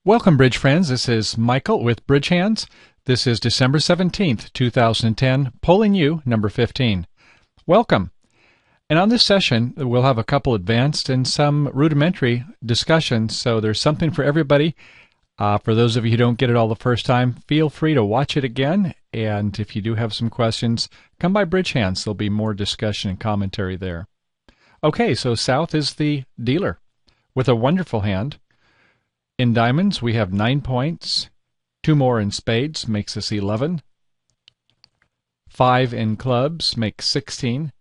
Welcome, Bridge friends. This is Michael with BridgeHands. This is December 17th, 2010, polling you, number 15. Welcome. And on this session, we'll have a couple advanced and some rudimentary discussions, so there's something for everybody. For those of you who don't get it all the first time, feel free to watch it again, and if you do have some questions, come by BridgeHands. There'll be more discussion and commentary there. Okay, so South is the dealer with a wonderful hand. In diamonds, we have 9 points. 2 more in spades makes us 11. 5 in clubs makes 16.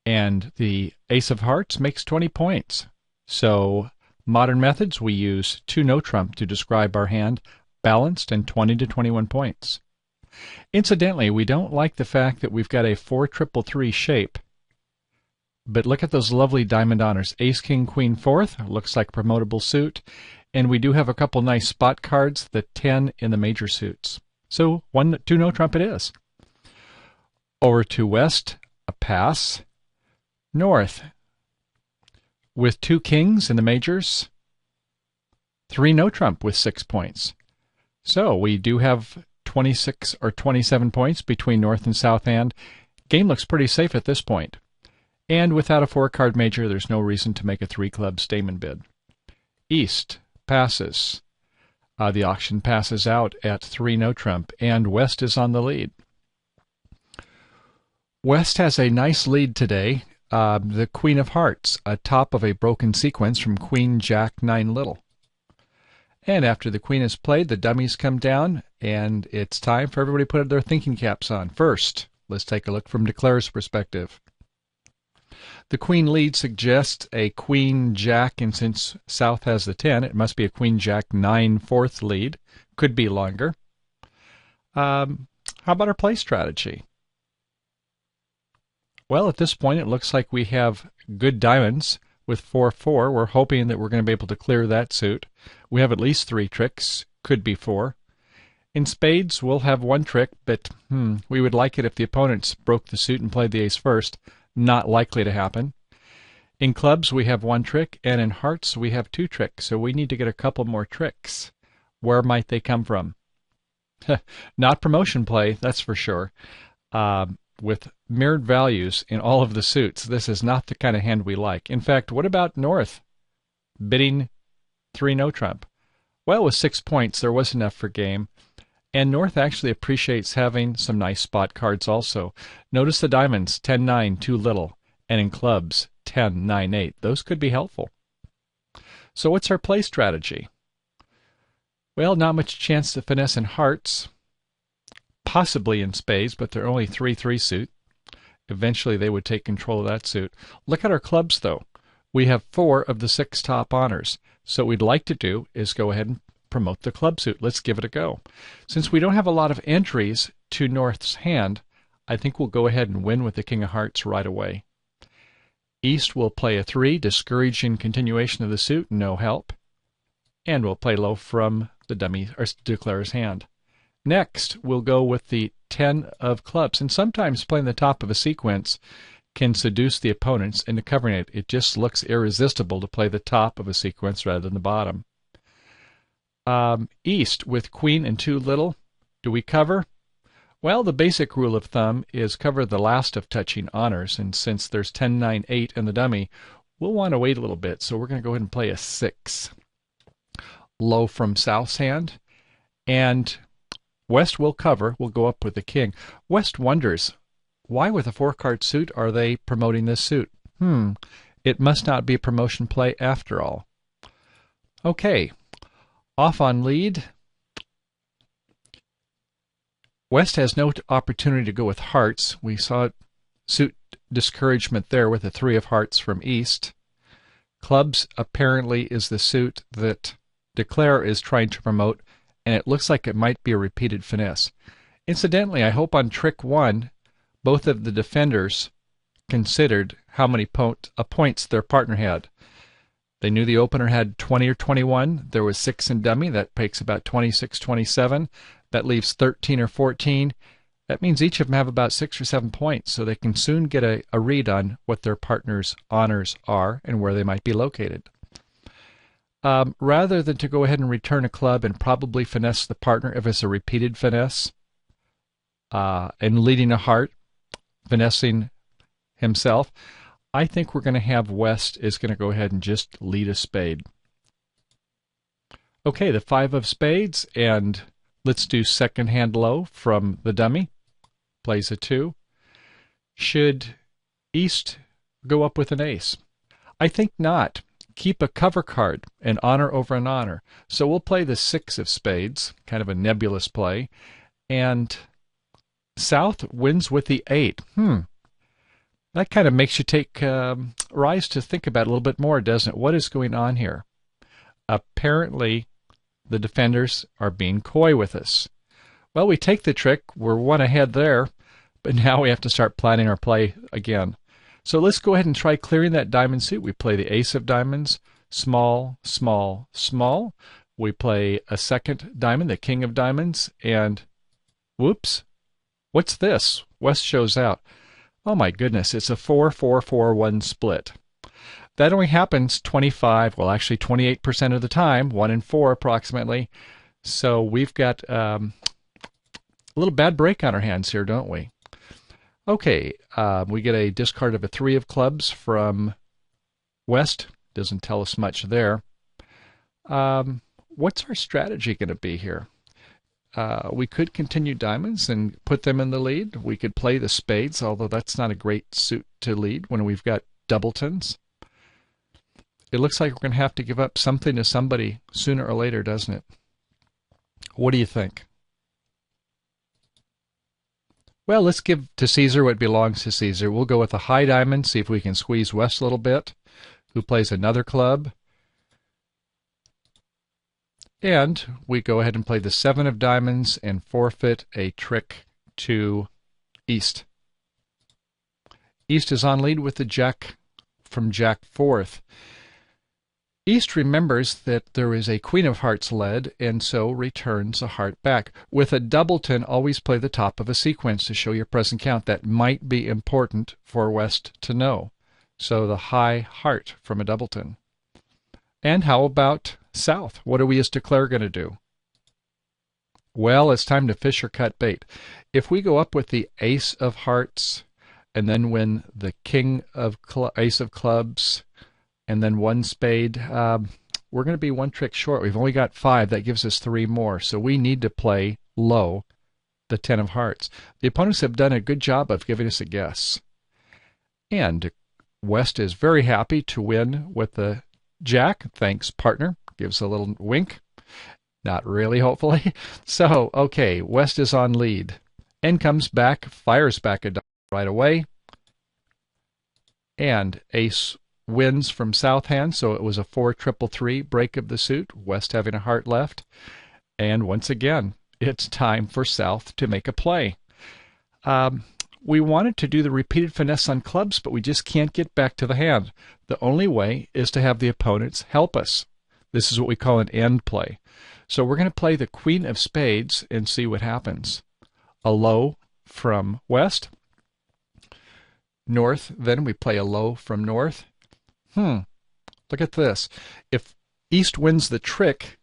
And the ace of hearts makes 20 points. So, modern methods, we use 2 Notrump to describe our hand, balanced and 20 to 21 points. Incidentally, we don't like the fact that we've got a 4-3-3 shape. But look at those lovely diamond honors. Ace, King, Queen, 4th. Looks like a promotable suit. And we do have a couple nice spot cards, the 10 in the major suits. So 2 Notrump it is. Over to West, a pass. North, with 2 kings in the majors. 3 Notrump with 6 points. So we do have 26 or 27 points between North and South hand. Game looks pretty safe at this point. And without a 4-card major, there's no reason to make a 3-club stamen bid. East passes. The auction passes out at 3 Notrump, and West is on the lead. West has a nice lead today. The Queen of Hearts, atop of a broken sequence from Queen, Jack, 9 little. And after the Queen is played, the dummies come down, and it's time for everybody to put their thinking caps on. First, let's take a look from Declare's perspective. The Queen lead suggests a Queen, Jack, and since South has the 10, it must be a Queen, Jack, 9 4th lead. Could be longer. How about our play strategy? Well, at this point, it looks like we have good diamonds with 4-4. We're hoping that we're going to be able to clear that suit. We have at least 3 tricks. Could be 4. In spades, we'll have 1 trick, but we would like it if the opponents broke the suit and played the ace first. Not likely to happen. In clubs, we have 1 trick, and in hearts, we have 2 tricks, so we need to get a couple more tricks. Where might they come from? Not promotion play, that's for sure. With mirrored values in all of the suits, this is not the kind of hand we like. In fact, what about North bidding 3 Notrump? Well, with 6 points, there was enough for game. And North actually appreciates having some nice spot cards also. Notice the diamonds, 10-9, too little. And in clubs, 10-9-8. Those could be helpful. So what's our play strategy? Well, not much chance to finesse in hearts. Possibly in spades, but they're only 3-3 suit. Eventually they would take control of that suit. Look at our clubs, though. We have 4 of the 6 top honors. So what we'd like to do is go ahead and promote the club suit. Let's give it a go. Since we don't have a lot of entries to North's hand, I think we'll go ahead and win with the King of Hearts right away. East will play a 3, discouraging continuation of the suit, no help. And we'll play low from the dummy or declarer's hand. Next, we'll go with the 10 of clubs, and sometimes playing the top of a sequence can seduce the opponents into covering it. It just looks irresistible to play the top of a sequence rather than the bottom. East with Queen and 2 little. Do we cover? Well, the basic rule of thumb is cover the last of touching honors, and since there's 10-9-8 in the dummy, we'll want to wait a little bit, so we're going to go ahead and play a 6. Low from South's hand, and West will cover. We'll go up with the King. West wonders, why with a 4-card suit are they promoting this suit? It must not be a promotion play after all. Okay. Off on lead. West has no opportunity to go with hearts. We saw suit discouragement there with the 3 of hearts from East. Clubs apparently is the suit that Declare is trying to promote, and it looks like it might be a repeated finesse. Incidentally, I hope on trick 1, both of the defenders considered how many points their partner had. They knew the opener had 20 or 21. There was 6 in dummy. That makes about 26, 27. That leaves 13 or 14. That means each of them have about 6 or 7 points, so they can soon get a read on what their partner's honors are and where they might be located. Rather than to go ahead and return a club and probably finesse the partner if it's a repeated finesse, and leading a heart, finessing himself, I think we're going to have West is going to go ahead and just lead a spade. Okay, the 5 of spades, and let's do second hand low from the dummy. Plays a 2. Should East go up with an ace? I think not. Keep a cover card, an honor over an honor. So we'll play the 6 of spades, kind of a nebulous play, and South wins with the 8. That kind of makes you take rise to think about it a little bit more, doesn't it? What is going on here? Apparently, the defenders are being coy with us. Well, we take the trick. We're one ahead there, but now we have to start planning our play again. So let's go ahead and try clearing that diamond suit. We play the ace of diamonds, small, small, small. We play a second diamond, the king of diamonds, and whoops, what's this? West shows out. Oh my goodness, it's a 4-4-4-1 split. That only happens 28% of the time, 1 in 4 approximately. So we've got a little bad break on our hands here, don't we? Okay, we get a discard of a 3 of clubs from West. Doesn't tell us much there. What's our strategy going to be here? We could continue diamonds and put them in the lead. We could play the spades, although that's not a great suit to lead when we've got doubletons. It looks like we're going to have to give up something to somebody sooner or later, doesn't it? What do you think? Well, let's give to Caesar what belongs to Caesar. We'll go with a high diamond, see if we can squeeze West a little bit, who plays another club. And we go ahead and play the 7 of diamonds and forfeit a trick to East. East is on lead with the jack from Jack 4th. East remembers that there is a Queen of Hearts led, and so returns a heart back. With a doubleton, always play the top of a sequence to show your present count. That might be important for West to know. So the high heart from a doubleton. And how about South? What are we as declare going to do? Well, it's time to fish or cut bait. If we go up with the ace of hearts, and then win the king of ace of clubs, and then 1 spade, we're going to be 1 trick short. We've only got 5. That gives us 3 more. So we need to play low the 10 of hearts. The opponents have done a good job of giving us a guess. And West is very happy to win with the jack. Thanks, partner. Gives a little wink. Not really, hopefully. So, okay, West is on lead. N comes back, fires back a diamond right away. And ace wins from South hand, so it was a 4-3-3 break of the suit, West having a heart left. And once again, it's time for South to make a play. We wanted to do the repeated finesse on clubs, but we just can't get back to the hand. The only way is to have the opponents help us. This is what we call an end play. So we're going to play the Queen of Spades and see what happens. A low from West. North, then we play a low from North. Look at this. If East wins the trick,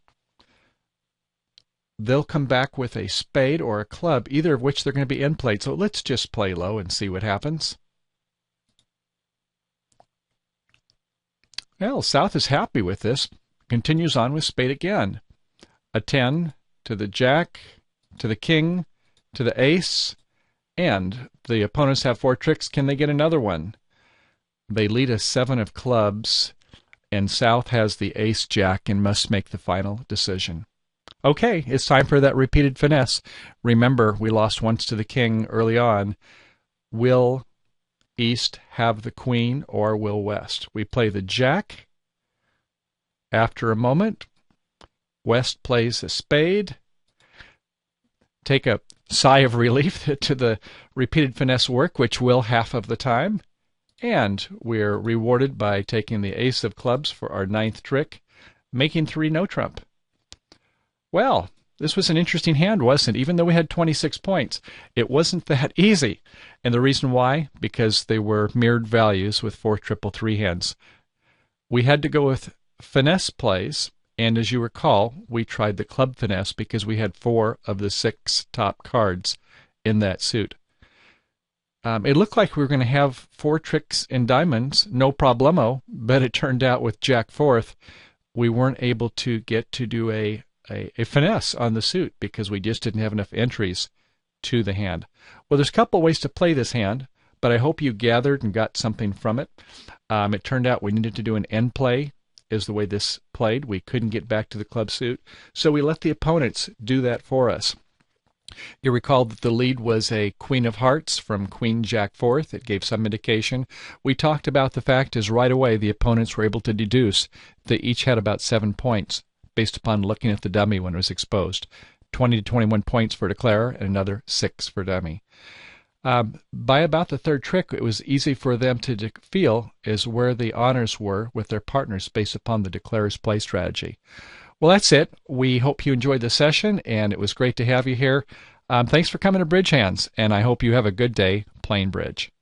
they'll come back with a spade or a club, either of which they're going to be end played. So let's just play low and see what happens. Well, South is happy with this. Continues on with spade again. A 10 to the jack, to the king, to the ace, and the opponents have 4 tricks. Can they get another one? They lead a 7 of clubs, and South has the ace jack and must make the final decision. Okay, it's time for that repeated finesse. Remember, we lost once to the king early on. Will East have the queen, or will West? We play the jack. After a moment, West plays a spade. Take a sigh of relief to the repeated finesse work, which will half of the time. And we're rewarded by taking the ace of clubs for our 9th trick, making 3 no trump. Well, this was an interesting hand, wasn't it? Even though we had 26 points, it wasn't that easy. And the reason why? Because they were mirrored values with 4-3-3 hands. We had to go with finesse plays, and as you recall, we tried the club finesse because we had 4 of the 6 top cards in that suit. It looked like we were going to have 4 tricks in diamonds, no problemo, but it turned out with Jack fourth, we weren't able to get to do a finesse on the suit because we just didn't have enough entries to the hand. Well, there's a couple ways to play this hand, but I hope you gathered and got something from it. It turned out we needed to do an end play, is the way this played. We couldn't get back to the club suit, so we let the opponents do that for us. You recall that the lead was a Queen of Hearts from Queen Jack fourth. It gave some indication. We talked about the fact is right away the opponents were able to deduce they each had about 7 points based upon looking at the dummy when it was exposed. 20 to 21 points for declarer and another 6 for dummy. By about the third trick, it was easy for them to feel is where the honors were with their partners based upon the declarer's play strategy. Well, that's it. We hope you enjoyed the session, and it was great to have you here. Thanks for coming to BridgeHands, and I hope you have a good day playing bridge.